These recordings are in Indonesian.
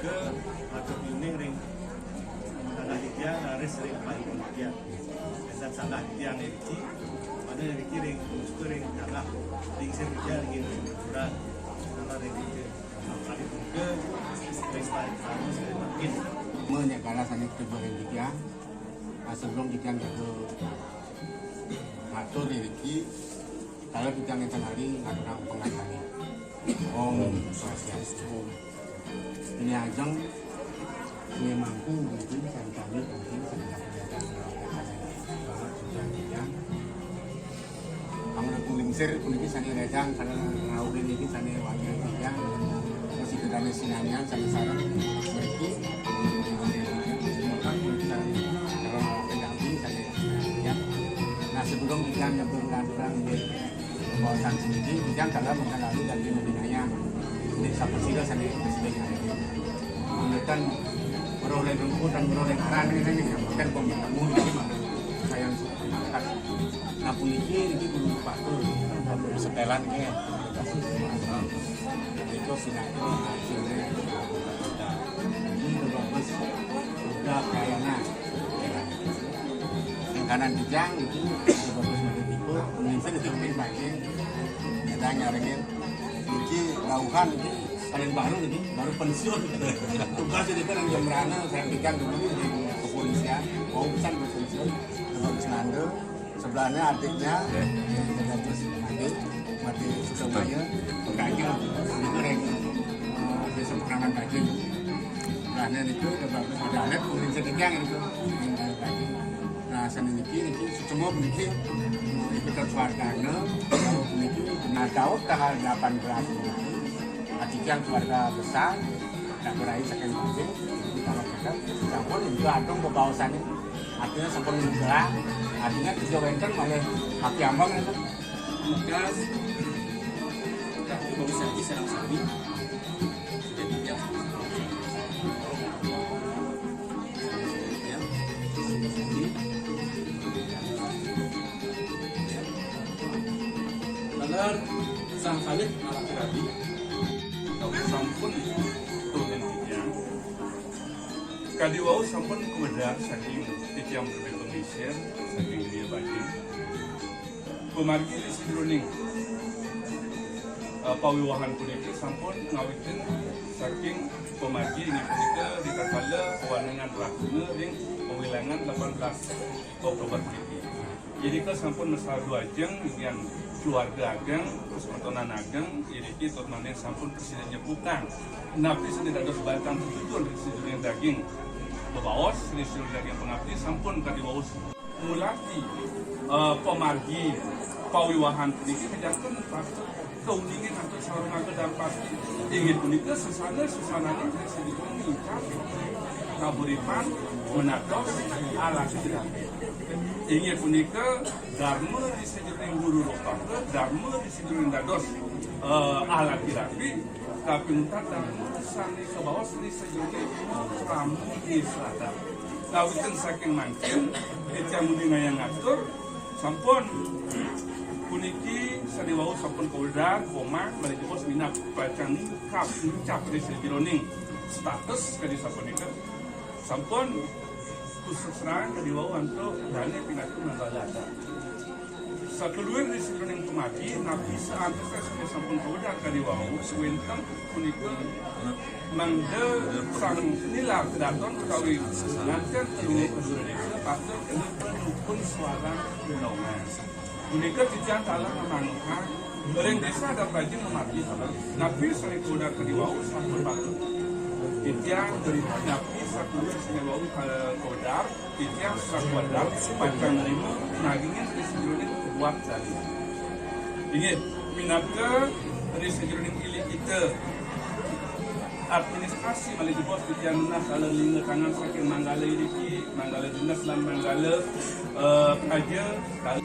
ke atau kuning ring salah dia naris ring paling dia dan salah dia ngerti mana ngerti ring ring salah ring dia ring kurang salah ring itu kali ke ring paling makin menyakala sana ke dia sebelum kita ke atur rezeki kalau kita ngeten hari ada pengatani swastiastu ini ajang ini mampu mungkin kami mungkin sedang kamu nak kulingsir kuliki sana rejang sana ngau ini sana wangi tiga masih kedana sinanian sana sarang beriki sebelum ikan yang berlangsung di kawasan sendiri, ikan dalam mengenali dan dinamikanya di satu sila sampai sebagainya. Mengenai peroleh rumput dan peroleh karang ini bukan pembantu ini mah sayang makan. Nah puniki ini belum patur, setelan ini itu sinatu hasilnya ini bagus udah kayaknya. Kanan dijang itu bagus menitiku mungkin itu paling ada nyaringin ini lauhan ini paling baru pensiun tugas itu kan yang merana saya pikir dulu di kepolisian mau pesan pensiun bagus nando sebelahnya adiknya bagus mati Susumaya pegangnya itu yang desa Pekangan Daging sebelahnya itu bagus ada alat mungkin sedikit itu nah sana ini semua memiliki kita keluarganya memiliki tahu tanggal 18 ini yang keluarga besar tak berakhir sekian banyak kalau kita campur juga ada pembawaan ini artinya sampun juga artinya dijawabkan oleh Pak Ambang itu gas tapi baru saja serang sapi sudah tidak sang salit malah terapi sampun turun titiang kadiwau sampun kebedak saking titiang berbetung isir saking dia bagi pemargi di sidroning pawiwahan puniki sampun ngawitin saking pemargi ini punika ditakala pewanangan rakuna ring pewilangan 18 Oktober puniki jadi ke sampun mesra dua jeng yang keluarga ageng, terus pertonan ageng, jadi kita turnamen sampun presidennya bukan. Nabi sudah ada sebatang tertutur di sisi daging. Bebawas di sisi daging pengabdi sampun kadi bawas. Mulati pemargi pawiwahan ini kejakan pasti keundingin atau sarung ageng dan pasti ingin punika susana ini dari segi mengikat kaburipan menatos ala sedang. Ingin punika dharma di sejuring guru rokaka, dharma di sejuring dados ala tirapi, tapi untat dharma sani ke bawah di sejuring ramu di selatan. Kawitan saking mancing, kecamu yang ngatur, sampun puniki sadiwau sampun kaudar, komak, balik bos minap bacang kap cap di sejuring status kadi sapunika, sampun khusus serang kadiwau untuk dana pinatu nanggalada. Satu luar di seluruh kemati, nabi seantus sudah sampun kaudar kadiwau, sewentang punika mangga sang nilar kedaton ketahui nanti terlalu kedua desa patut kena penukun suara penongan. Punika titian talah memangka, bereng desa ada bajing memati nabi sering kaudar kadiwau sampun patut. Titian berita nabi satu senewau kodar, titian sakuadar, pacang lima, nagingnya dari sejurunin buat dari. Ingat, minatnya dari sejurunin ilik kita. Administrasi malih bos titian nas ala lingga tangan saking manggala iriki, manggala dinas lan manggala aja kali.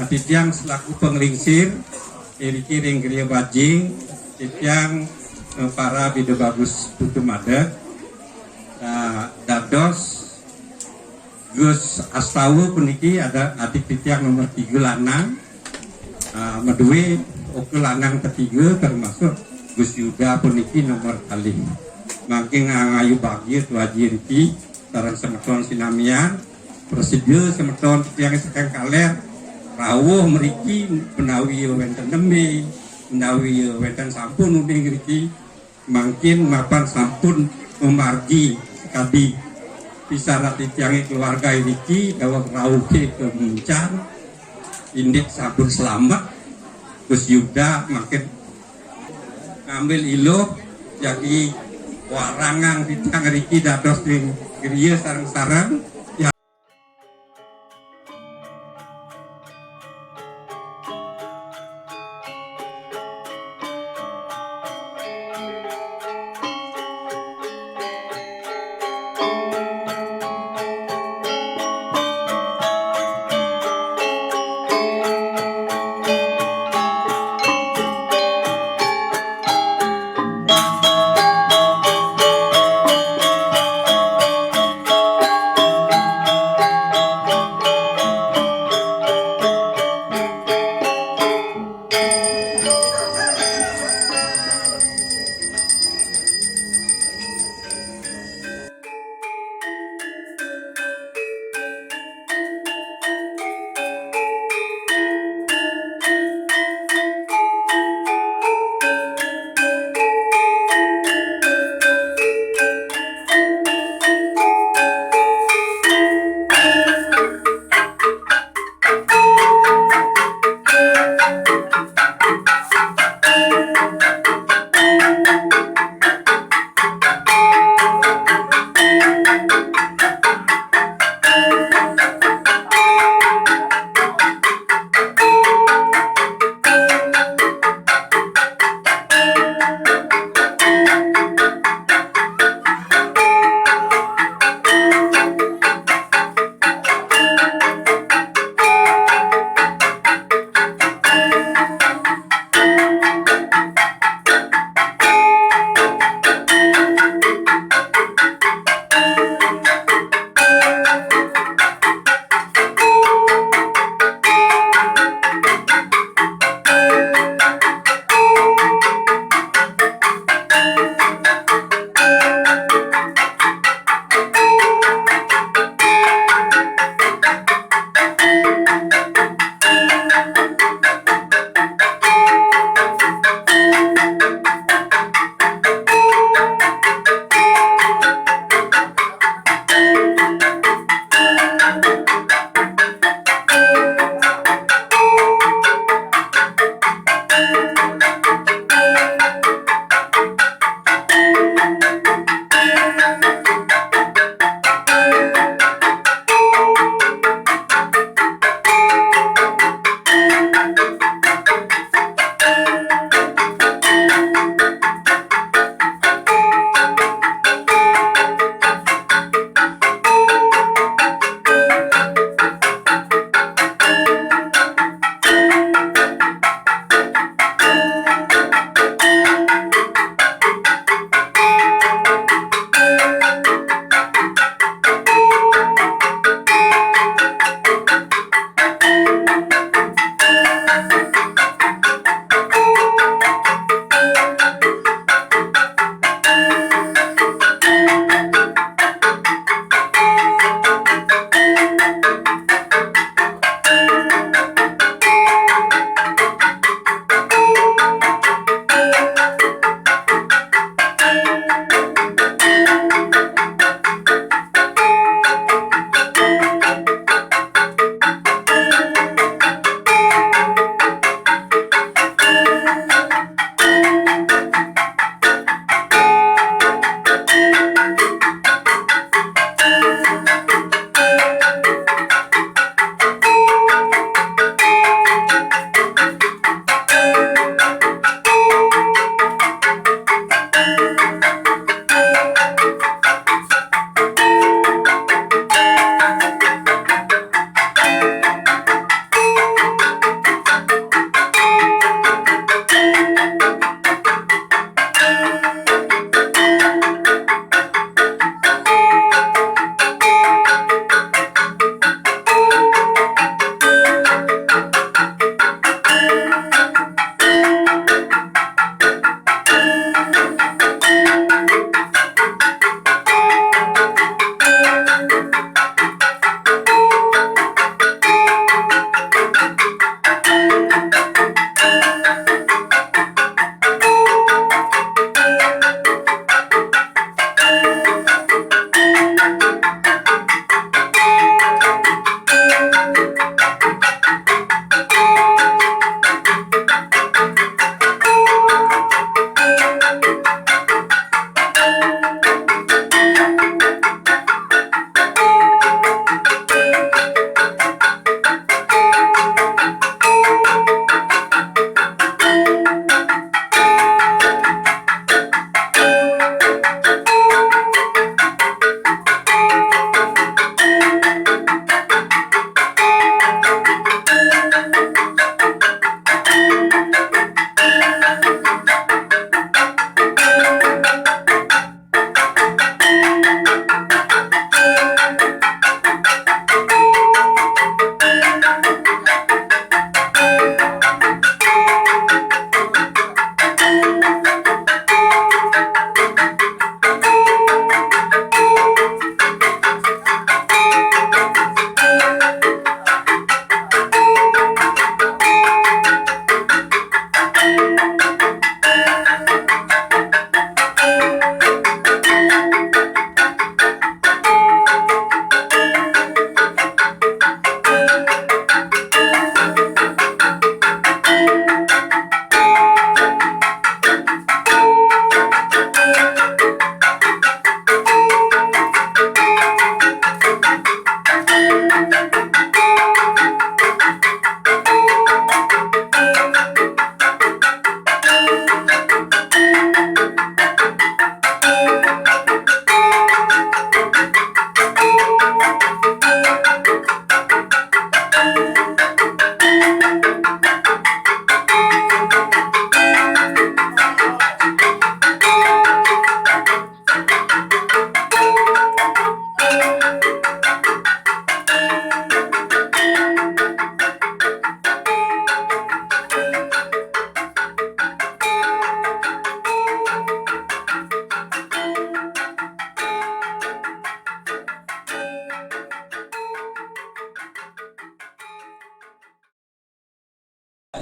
Titiang selaku penglingsir Iriki ring Gria Bajing Titiang para Bida Bagus Putu Madet dados Gus Astawu puniki ada adik Titiang nomor 3 lanang Medui oke lanang ketiga termasuk Gus Yuda puniki nomor kali makin ngayu bagi tuaji Riki sarang semeton sinamian prosedur semeton yang sekang kaler rawuh meriki menawi wenten nembe menawi wenten sampun uding Riki makin mapan sampun memargi sekali bisa rati tiangi keluarga Riki dawa rawuh ke Muncan indik sampun selamat Gus Yuda makin ngambil ilo jadi warangan di tiang Riki dados ning griya sareng-sareng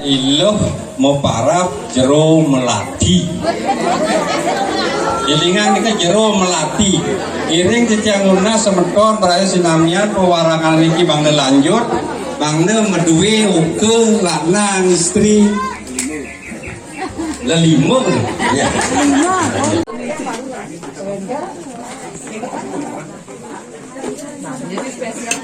iluh mau paraf jero melati. Ilingan ini jero melati. Iring cecianguna semeton beraya sinamian pewarangan niki bangda lanjut. Bangda medue uke lanang istri lelimo. Ya. Jadi spesial